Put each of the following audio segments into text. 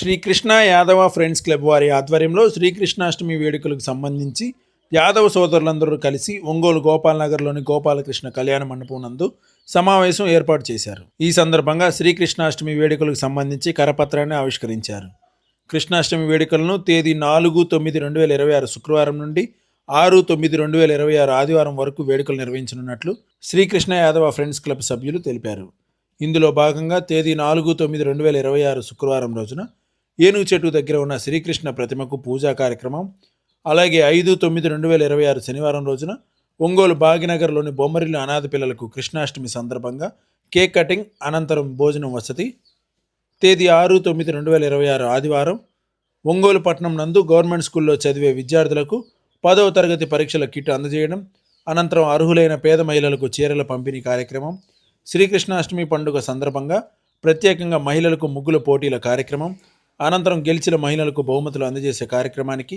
Srikrishna Yadava friends club వారి ఆధ్వర్యంలో శ్రీకృష్ణాష్టమి వేడుకలకు సంబంధించి యాదవ సోదరులందరూ కలిసి ఒంగోలు గోపాలనగర్లోని గోపాలకృష్ణ కళ్యాణ మండపం నందు సమావేశం ఏర్పాటు చేశారు. ఈ సందర్భంగా శ్రీకృష్ణాష్టమి వేడుకలకు సంబంధించి కరపత్రాన్ని ఆవిష్కరించారు. కృష్ణాష్టమి వేడుకలను తేదీ 4/9/2026 శుక్రవారం నుండి 6/9/2026 ఆదివారం వరకు వేడుకలు నిర్వహించనున్నట్లు శ్రీకృష్ణ యాదవ ఫ్రెండ్స్ క్లబ్ సభ్యులు తెలిపారు. ఇందులో భాగంగా తేదీ 4/9/2026 శుక్రవారం రోజున ఏనుగు చెట్టు దగ్గర ఉన్న శ్రీకృష్ణ ప్రతిమకు పూజా కార్యక్రమం, అలాగే 5/9/2026 శనివారం రోజున ఒంగోలు భాగ్యనగర్లోని బొమ్మరిల్లు అనాథ పిల్లలకు కృష్ణాష్టమి సందర్భంగా కేక్ కటింగ్ అనంతరం భోజనం వసతి, తేదీ 6/9/2026 ఆదివారం ఒంగోలు పట్టణం నందు గవర్నమెంట్ స్కూల్లో చదివే విద్యార్థులకు 10వ తరగతి పరీక్షల కిట్ అందజేయడం, అనంతరం అర్హులైన పేద మహిళలకు చీరల పంపిణీ కార్యక్రమం, శ్రీకృష్ణాష్టమి పండుగ సందర్భంగా ప్రత్యేకంగా మహిళలకు ముగ్గుల పోటీల కార్యక్రమం, అనంతరం గెలిచిన మహిళలకు బహుమతులు అందజేసే కార్యక్రమానికి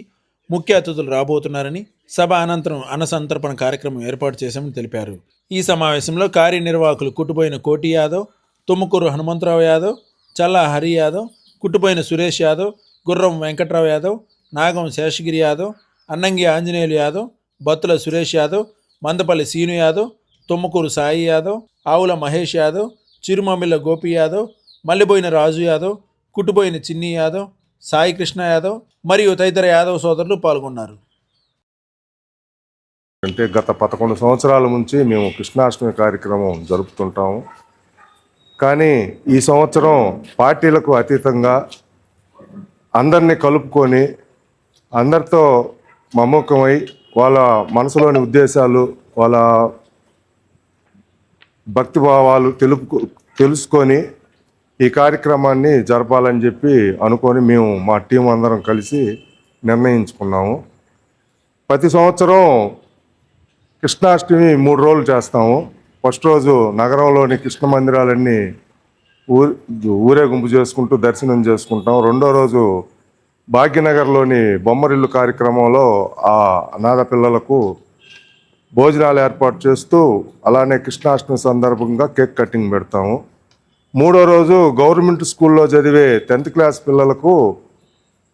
ముఖ్య అతిథులు రాబోతున్నారని, సభ అనంతరం అన్నసంతర్పణ కార్యక్రమం ఏర్పాటు చేశామని తెలిపారు. ఈ సమావేశంలో కార్యనిర్వాహకులు కుట్టుబోయిన కోటి యాదవ్, తుమ్మకూరు హనుమంతరావు యాదవ్, చల్లా హరి యాదవ్, కుట్టుబోయిన సురేష్ యాదవ్, గుర్రం వెంకట్రావు యాదవ్, నాగం శేషగిరి యాదవ్, అన్నంగి ఆంజనేయులు యాదవ్, బత్తుల సురేష్ యాదవ్, మందపల్లి సీను యాదవ్, తుమ్మకూరు సాయి యాదవ్, ఆవుల మహేష్ యాదవ్, చిరుమమిల్ల గోపి యాదవ్, మల్లిబోయిన రాజు యాదవ్, కుట్టుబోయిన చిన్ని యాదవ్, సాయి కృష్ణ యాదవ్ మరియు తదితర యాదవ్ సోదరులు పాల్గొన్నారు. అంటే గత 11 సంవత్సరాల నుంచి మేము కృష్ణాష్టమి కార్యక్రమం జరుపుతుంటాము. కానీ ఈ సంవత్సరం పార్టీలకు అతీతంగా అందరినీ కలుపుకొని అందరితో మమేకమై వాళ్ళ మనసులోని ఉద్దేశాలు, వాళ్ళ భక్తిభావాలు తెలుసుకొని ఈ కార్యక్రమాన్ని జరపాలని చెప్పి అనుకొని మేము మా టీం అందరం కలిసి నిర్ణయించుకున్నాము. ప్రతి సంవత్సరం కృష్ణాష్టమి 3 రోజులు చేస్తాము. ఫస్ట్ రోజు నగరంలోని కృష్ణ మందిరాలన్నీ ఊరేగింపు చేసుకుంటూ దర్శనం చేసుకుంటాం. రెండో రోజు భాగ్యనగర్లోని బొమ్మరిల్లు కార్యక్రమంలో ఆ అనాథ పిల్లలకు భోజనాలు ఏర్పాటు చేస్తూ అలానే కృష్ణాష్టమి సందర్భంగా కేక్ కటింగ్ పెడతాము. మూడో రోజు గవర్నమెంట్ స్కూల్లో చదివే 10th క్లాస్ పిల్లలకు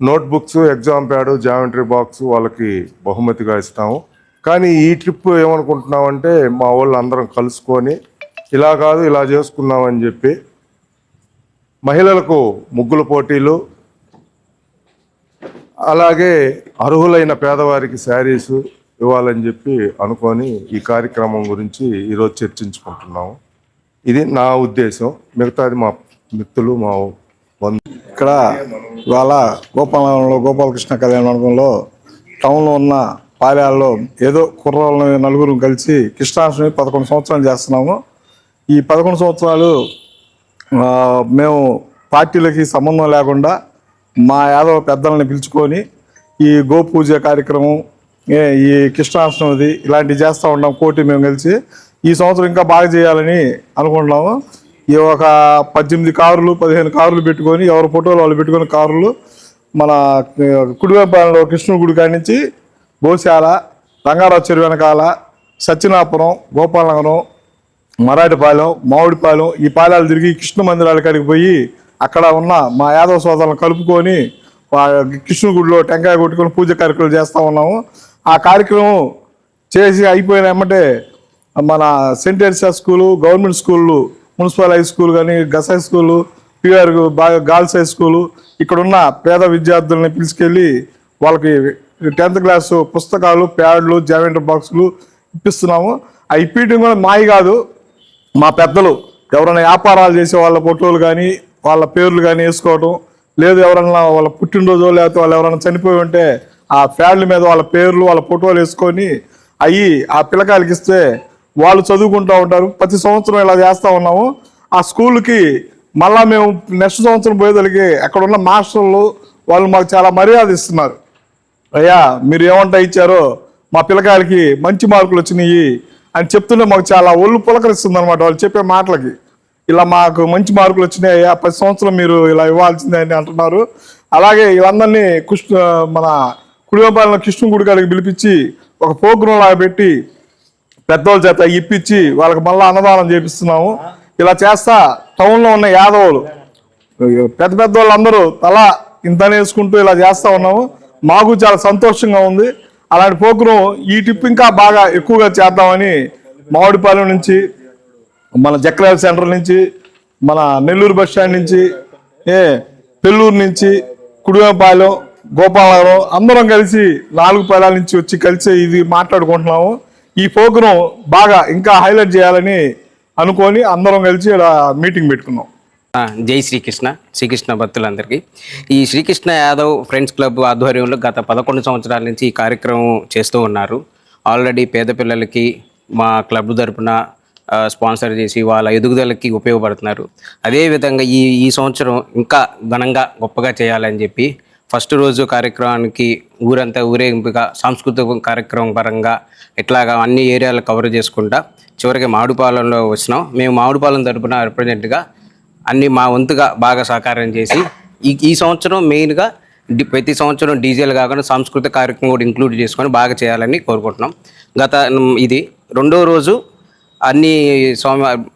notebooks, exam pad, geometry box వాళ్ళకి బహుమతిగా ఇస్తాము. కానీ ఈ ట్రిప్ ఏమనుకుంటున్నామంటే మా వాళ్ళు అందరం కలుసుకొని ఇలా కాదు ఇలా చేసుకున్నామని చెప్పి మహిళలకు ముగ్గుల పోటీలు, అలాగే అర్హులైన పేదవారికి శారీసు ఇవ్వాలని చెప్పి అనుకొని ఈ కార్యక్రమం గురించి ఈరోజు చర్చించుకుంటున్నాము. ఇది నా ఉద్దేశం. మిగతాది మా మిత్రులు, మా ఇక్కడ ఇవాళ గోపాలకృష్ణ కళ్యాణ మండపంలో టౌన్లో ఉన్న పాలయాల్లో ఏదో కుర్రాళ్ళని నలుగురు కలిసి కృష్ణాష్టమి 11 సంవత్సరాలు చేస్తున్నాము. ఈ 11 సంవత్సరాలు మేము పార్టీలకి సంబంధం లేకుండా మా యాదవ పెద్దలని పిలుచుకొని ఈ గోపూజ కార్యక్రమం, ఈ కృష్ణాష్టమిది ఇలాంటివి చేస్తూ ఉన్నాం. కోటి మేము కలిసి ఈ సంవత్సరం ఇంకా బాగా చేయాలని అనుకుంటున్నాము. ఈ ఒక 18 కార్లు 15 కార్లు పెట్టుకొని ఎవరి ఫోటోలు వాళ్ళు పెట్టుకుని కార్లు మన కుడివైపులో కృష్ణుడి గుడి కాడి నుంచి గోశాల, రంగారావు చెరువు వెనకాల, సత్యనాపురం, గోపాలనగరం, మరాఠిపాలెం, మామిడిపాలెం ఈ పాలెలు తిరిగి కృష్ణ మందిరాల కాడికి పోయి అక్కడ ఉన్న మా యాదవ సోదరులను కలుపుకొని కృష్ణుడి గుడిలో టెంకాయ కొట్టుకొని పూజ కార్యక్రమాలు చేస్తూ ఉన్నాము. ఆ కార్యక్రమం చేసి అయిపోయిన వెంబటే మన సెంట్ ఎరిసా స్కూలు, గవర్నమెంట్ స్కూళ్ళు, మున్సిపల్ హై స్కూల్ కానీ, గస్ high school, PR girls high school ఇక్కడున్న పేద విద్యార్థులని పిలుచుకెళ్ళి వాళ్ళకి 10th క్లాసు పుస్తకాలు, ప్యాడ్లు, జామెట్రీ బాక్సులు ఇప్పిస్తున్నాము. ఆ ఇప్పించడం కూడా మాయి కాదు, మా పెద్దలు ఎవరైనా వ్యాపారాలు చేసే వాళ్ళ ఫోటోలు కానీ వాళ్ళ పేర్లు కానీ వేసుకోవటం, లేదు ఎవరన్నా వాళ్ళ పుట్టినరోజు లేకపోతే వాళ్ళు ఎవరైనా చనిపోయి ఉంటే ఆ ప్యాడ్ల మీద వాళ్ళ పేర్లు వాళ్ళ ఫోటోలు వేసుకొని అవి ఆ పిల్లకాయలకి ఇస్తే వాళ్ళు చదువుకుంటూ ఉంటారు. ప్రతి సంవత్సరం ఇలా చేస్తూ ఉన్నాము. ఆ స్కూల్కి మళ్ళీ మేము నెక్స్ట్ సంవత్సరం పోయేదానికి అక్కడ ఉన్న మాస్టర్లు వాళ్ళు మాకు చాలా మర్యాద ఇస్తున్నారు. అయ్యా మీరు ఏమంటా ఇచ్చారో మా పిల్లకాయలకి మంచి మార్కులు వచ్చినాయి అని చెప్తుంటే మాకు చాలా ఒళ్ళు పులకరిస్తుంది అనమాట. వాళ్ళు చెప్పే మాటలకి ఇలా మాకు మంచి మార్కులు వచ్చినాయి అయ్యా, 10 సంవత్సరం మీరు ఇలా ఇవ్వాల్సిందే అని అంటున్నారు. అలాగే వీళ్ళందరినీ మన కుడివైపున కృష్ణుడి గుడి కాడికి పిలిపించి ఒక ప్రోగ్రాం లాగా పెట్టి పెద్దవాళ్ళ చేత ఇప్పించి వాళ్ళకి మళ్ళీ అన్నదానం చేపిస్తున్నాము. ఇలా చేస్తా టౌన్లో ఉన్న యాదవులు పెద్ద పెద్ద వాళ్ళందరూ తలా ఇంత వేసుకుంటూ ఇలా చేస్తూ ఉన్నాము. మాకు చాలా సంతోషంగా ఉంది. అలాంటి ప్రోగ్రాం ఈ టిప్ ఇంకా బాగా ఎక్కువగా చేద్దామని మామిడిపాలెం నుంచి, మన జక్రాల సెంటర్ నుంచి, మన నెల్లూరు బస్ స్టాండ్ నుంచి, పెళ్ళూరు నుంచి, కుడివేంపాలెం, గోపాలనగరం అందరం కలిసి 4 పాలెల నుంచి వచ్చి కలిసి ఇది మాట్లాడుకుంటున్నాము. ఈ ప్రోగ్రాం బాగా ఇంకా హైలైట్ చేయాలని అనుకొని అందరం కలిసి ఇలా మీటింగ్ పెట్టుకున్నాం. జై శ్రీకృష్ణ భక్తులందరికీ ఈ శ్రీకృష్ణ యాదవ్ ఫ్రెండ్స్ క్లబ్ ఆధ్వర్యంలో గత 11 సంవత్సరాల నుంచి ఈ కార్యక్రమం చేస్తూ ఉన్నారు. ఆల్రెడీ పేద పిల్లలకి మా క్లబ్ తరపున స్పాన్సర్ చేసి వాళ్ళ ఎదుగుదలకి ఉపయోగపడుతున్నారు. అదేవిధంగా ఈ సంవత్సరం ఇంకా ఘనంగా గొప్పగా చేయాలని చెప్పి ఫస్ట్ రోజు కార్యక్రమానికి ఊరంతా ఊరేగింపుగా సాంస్కృతిక కార్యక్రమం పరంగా ఇట్లాగా అన్ని ఏరియాలు కవర్ చేసుకుంటా చివరికి మామిడిపాలెంలో వచ్చినాం. మేము మామిడిపాలెం తరపున రిప్రజెంట్గా అన్ని మా వంతుగా బాగా సహకారం చేసి ఈ సంవత్సరం మెయిన్గా ప్రతి సంవత్సరం డీజేలు కాకుండా సాంస్కృతిక కార్యక్రమం కూడా ఇంక్లూడ్ చేసుకొని బాగా చేయాలని కోరుకుంటున్నాం. ఇది 2వ రోజు అన్ని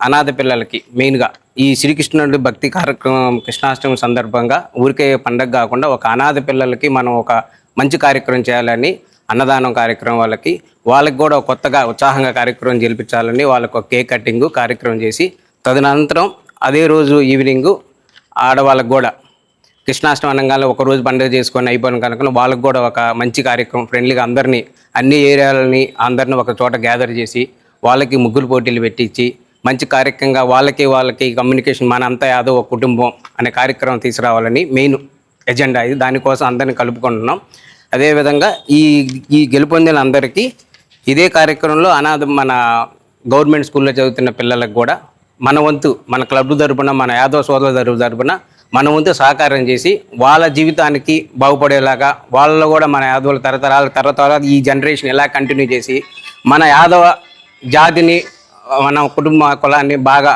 అనాథ పిల్లలకి మెయిన్గా ఈ శ్రీకృష్ణుడి భక్తి కార్యక్రమం కృష్ణాష్టమి సందర్భంగా ఊరికే పండగ కాకుండా ఒక అనాథ పిల్లలకి మనం ఒక మంచి కార్యక్రమం చేయాలని అన్నదానం కార్యక్రమం వాళ్ళకి కూడా కొత్తగా ఉత్సాహంగా కార్యక్రమం జరిపించాలని వాళ్ళకు ఒక కేక్ కటింగ్ కార్యక్రమం చేసి తదనంతరం అదే రోజు ఈవినింగ్ ఆడవాళ్ళకు కూడా కృష్ణాష్టమి అనగానే ఒక రోజు పండుగ చేసుకొని అయిపోయిన కనుక వాళ్ళకు కూడా ఒక మంచి కార్యక్రమం ఫ్రెండ్లీగా అందరినీ అన్ని ఏరియాలని అందరినీ ఒక చోట గ్యాదర్ చేసి వాళ్ళకి ముగ్గులు పోటీలు పెట్టించి మంచి కార్యక్రమంగా వాళ్ళకి కమ్యూనికేషన్ మనంతా యాదవ్ ఒక కుటుంబం అనే కార్యక్రమం తీసుకురావాలని మెయిన్ ఎజెండా ఇది. దానికోసం అందరినీ కలుపుకుంటున్నాం. అదేవిధంగా ఈ గెలుపొందిన అందరికీ ఇదే కార్యక్రమంలో మన గవర్నమెంట్ స్కూల్లో చదువుతున్న పిల్లలకు కూడా మన వంతు మన క్లబ్ తరపున మన యాదవ్ సోదరుల తరపున మన వంతు సహకారం చేసి వాళ్ళ జీవితానికి బాగుపడేలాగా వాళ్ళలో కూడా మన యాదవుల తరతరాలు ఈ జనరేషన్ ఎలా కంటిన్యూ చేసి మన యాదవ జాతిని మన కుటుంబ కులాన్ని బాగా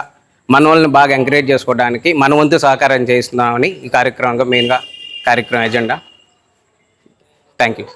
మన వాళ్ళని బాగా ఎంకరేజ్ చేసుకోవడానికి మన వంతు సహకారం చేస్తున్నామని ఈ కార్యక్రమంగా మెయిన్గా కార్యక్రమం ఎజెండా. Thank you.